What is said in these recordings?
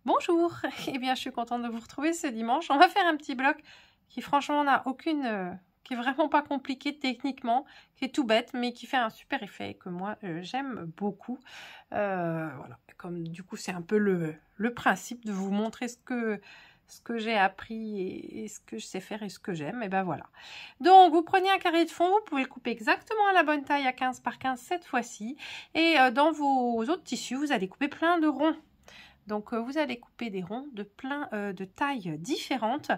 Bonjour, eh bien je suis contente de vous retrouver ce dimanche. On va faire un petit bloc qui franchement n'a aucune... qui est vraiment pas compliqué techniquement, qui est tout bête, mais qui fait un super effet et que moi j'aime beaucoup. Voilà, comme du coup c'est un peu le principe de vous montrer ce que j'ai appris et ce que je sais faire et ce que j'aime, et ben voilà. Donc vous prenez un carré de fond, vous pouvez le couper exactement à la bonne taille, à 15 par 15 cette fois-ci, et dans vos autres tissus, vous allez couper plein de ronds. Donc vous allez couper des ronds de plein de tailles différentes.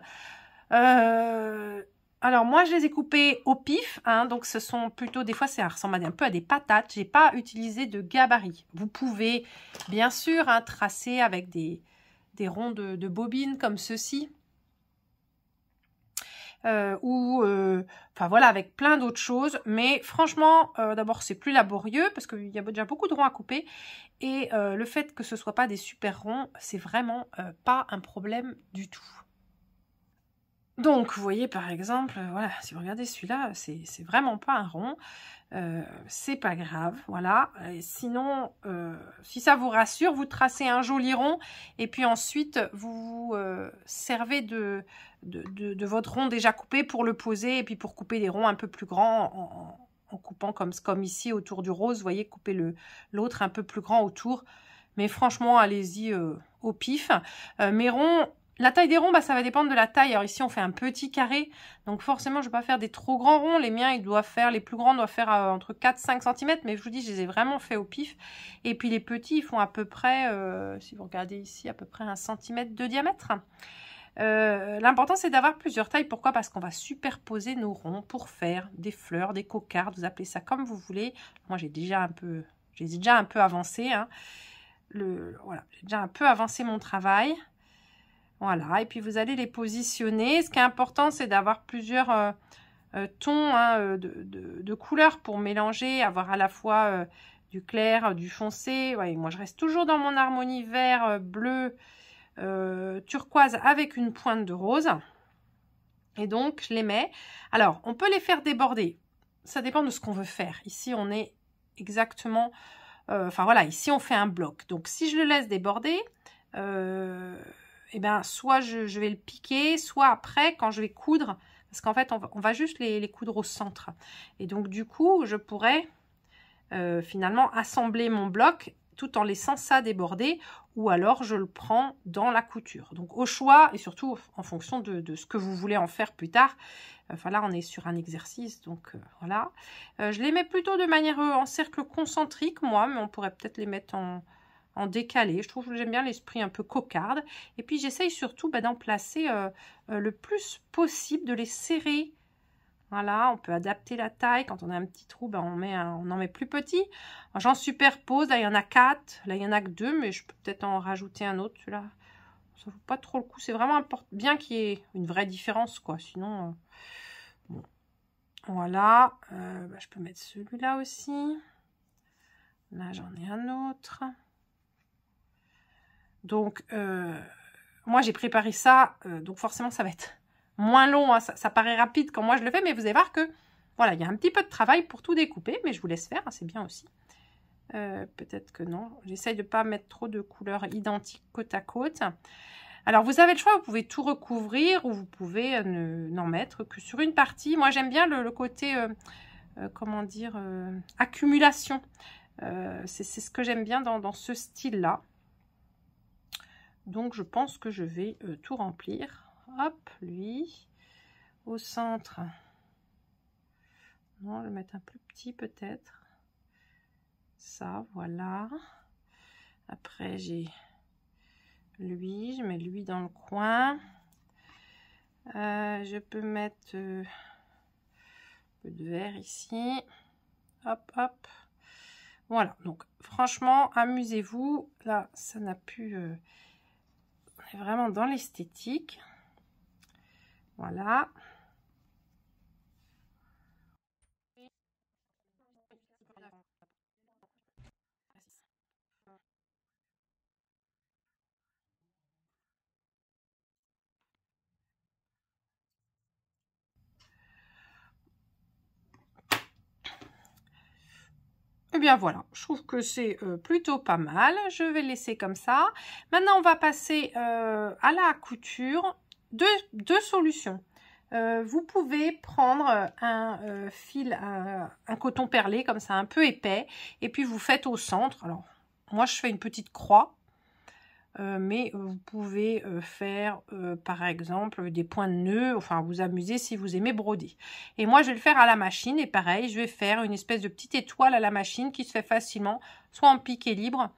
Alors moi je les ai coupés au pif, hein, donc ce sont plutôt, des fois ça ressemble un peu à des patates. J'ai pas utilisé de gabarit. Vous pouvez bien sûr tracer avec des ronds de bobine comme ceci. Enfin voilà, avec plein d'autres choses, mais franchement d'abord c'est plus laborieux parce qu'il y a déjà beaucoup de ronds à couper, et le fait que ce soit pas des super ronds, c'est vraiment pas un problème du tout. Donc vous voyez par exemple, voilà, si vous regardez celui-là, c'est vraiment pas un rond, c'est pas grave, voilà. Et sinon, si ça vous rassure, vous tracez un joli rond et puis ensuite vous servez de votre rond déjà coupé pour le poser, et puis pour couper des ronds un peu plus grands en coupant comme ici autour du rose, vous voyez, couper l'autre un peu plus grand autour. Mais franchement, allez-y au pif. Mes ronds, la taille des ronds, bah, ça va dépendre de la taille. Alors ici, on fait un petit carré. Donc forcément, je ne vais pas faire des trop grands ronds. Les miens, les plus grands doivent faire entre 4-5 cm. Mais je vous dis, je les ai vraiment fait au pif. Et puis les petits, ils font à peu près, si vous regardez ici, à peu près 1 cm de diamètre. L'important, c'est d'avoir plusieurs tailles. Pourquoi? Parce qu'on va superposer nos ronds pour faire des fleurs, des cocardes. Vous appelez ça comme vous voulez. Moi, j'ai déjà un peu avancé, hein. Voilà, j'ai déjà un peu avancé mon travail. Voilà, et puis vous allez les positionner. Ce qui est important, c'est d'avoir plusieurs tons, hein, de couleurs pour mélanger, avoir à la fois du clair, du foncé. Ouais, moi, je reste toujours dans mon harmonie vert, bleu, turquoise avec une pointe de rose. Et donc, je les mets. Alors, on peut les faire déborder. Ça dépend de ce qu'on veut faire. Ici, on est exactement... Enfin, voilà, ici, on fait un bloc. Donc, si je le laisse déborder... et ben, soit je vais le piquer, soit après, quand je vais coudre, parce qu'en fait, on va juste les coudre au centre. Et donc, du coup, je pourrais finalement assembler mon bloc tout en laissant ça déborder, ou alors je le prends dans la couture. Donc, au choix, et surtout en fonction de ce que vous voulez en faire plus tard. Enfin, là, on est sur un exercice, donc voilà. Je les mets plutôt de manière en cercle concentrique, moi, mais on pourrait peut-être les mettre en décalé. Je trouve que j'aime bien l'esprit un peu cocarde. Et puis j'essaye surtout d'en placer le plus possible, de les serrer. Voilà, on peut adapter la taille. Quand on a un petit trou, on en met plus petit. J'en superpose. Là, il y en a 4. Là, il y en a que 2, mais je peux peut-être en rajouter un autre. Celui-là, ça vaut pas trop le coup. C'est vraiment bien qu'il y ait une vraie différence, quoi. Sinon, bon. Voilà. Je peux mettre celui-là aussi. Là, j'en ai un autre. Donc, moi, j'ai préparé ça. Donc, forcément, ça va être moins long. Hein. Ça paraît rapide quand moi, je le fais. Mais vous allez voir que, voilà, il y a un petit peu de travail pour tout découper. Mais je vous laisse faire. Hein, c'est bien aussi. Peut-être que non. J'essaye de ne pas mettre trop de couleurs identiques côte à côte. Alors, vous avez le choix. Vous pouvez tout recouvrir ou vous pouvez n'en mettre que sur une partie. Moi, j'aime bien le côté, comment dire, accumulation. C'est ce que j'aime bien dans ce style-là. Donc, je pense que je vais tout remplir. Hop, lui. Au centre. Non, je vais le mettre un plus petit peut-être. Ça, voilà. Après, j'ai lui. Je mets lui dans le coin. Je peux mettre un peu de vert ici. Hop, hop. Voilà. Donc, franchement, amusez-vous. Là, ça n'a plus... on est vraiment dans l'esthétique. Voilà. Et bien voilà, je trouve que c'est plutôt pas mal. Je vais le laisser comme ça. Maintenant, on va passer à la couture. Deux solutions. Vous pouvez prendre un fil, un coton perlé comme ça, un peu épais, et puis vous faites au centre. Alors, moi, je fais une petite croix, mais vous pouvez faire, par exemple, des points de nœud, enfin, vous amuser si vous aimez broder. Et moi, je vais le faire à la machine, et pareil, je vais faire une espèce de petite étoile à la machine qui se fait facilement, soit en piqué libre,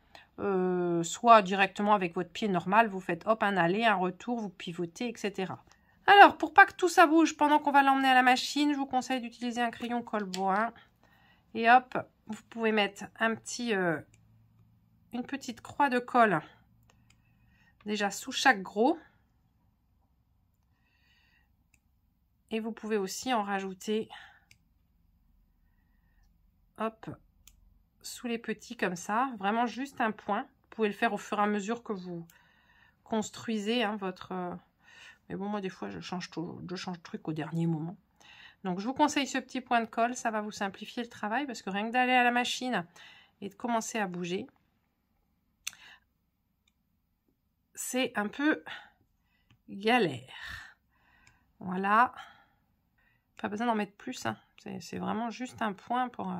soit directement avec votre pied normal. Vous faites hop, un aller, un retour, vous pivotez, etc. Alors, pour pas que tout ça bouge pendant qu'on va l'emmener à la machine, je vous conseille d'utiliser un crayon colle-bois. Et hop, vous pouvez mettre une petite croix de colle, déjà sous chaque gros. Et vous pouvez aussi en rajouter, hop, sous les petits comme ça. Vraiment juste un point. Vous pouvez le faire au fur et à mesure que vous construisez votre... Mais bon, moi, des fois, je change le truc au dernier moment. Donc, je vous conseille ce petit point de colle. Ça va vous simplifier le travail parce que rien que d'aller à la machine et de commencer à bouger, c'est un peu galère. Voilà. Pas besoin d'en mettre plus. Hein. C'est vraiment juste un point pour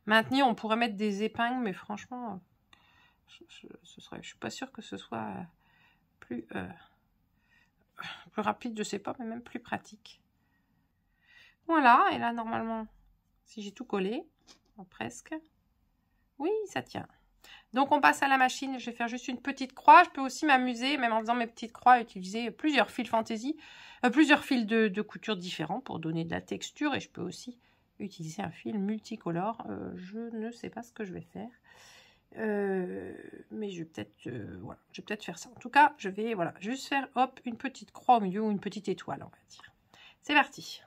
maintenir. On pourrait mettre des épingles, mais franchement, je suis pas sûre que ce soit plus rapide, je sais pas, mais même plus pratique. Voilà, et là, normalement, si j'ai tout collé, presque, oui, ça tient. Donc, on passe à la machine. Je vais faire juste une petite croix. Je peux aussi m'amuser, même en faisant mes petites croix, utiliser plusieurs fils fantaisie, plusieurs fils de couture différents pour donner de la texture. Et je peux aussi utiliser un fil multicolore. Je ne sais pas ce que je vais faire. Mais je vais peut-être voilà, je vais peut-être faire ça. En tout cas, je vais juste faire hop une petite croix au milieu ou une petite étoile, on va dire. C'est parti.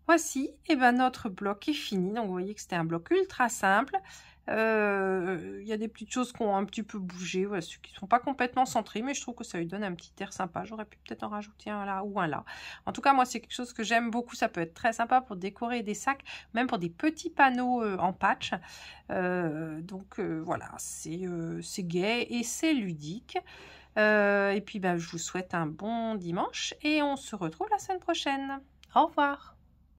Voici, et notre bloc est fini. Donc vous voyez que c'était un bloc ultra simple. Il y a des petites choses qui ont un petit peu bougé, voilà, ceux qui ne sont pas complètement centrés, mais je trouve que ça lui donne un petit air sympa. J'aurais pu peut-être en rajouter un là ou un là. En tout cas, moi, c'est quelque chose que j'aime beaucoup. Ça peut être très sympa pour décorer des sacs, même pour des petits panneaux en patch. Donc voilà, c'est gai et c'est ludique. Et puis, je vous souhaite un bon dimanche et on se retrouve la semaine prochaine. Au revoir.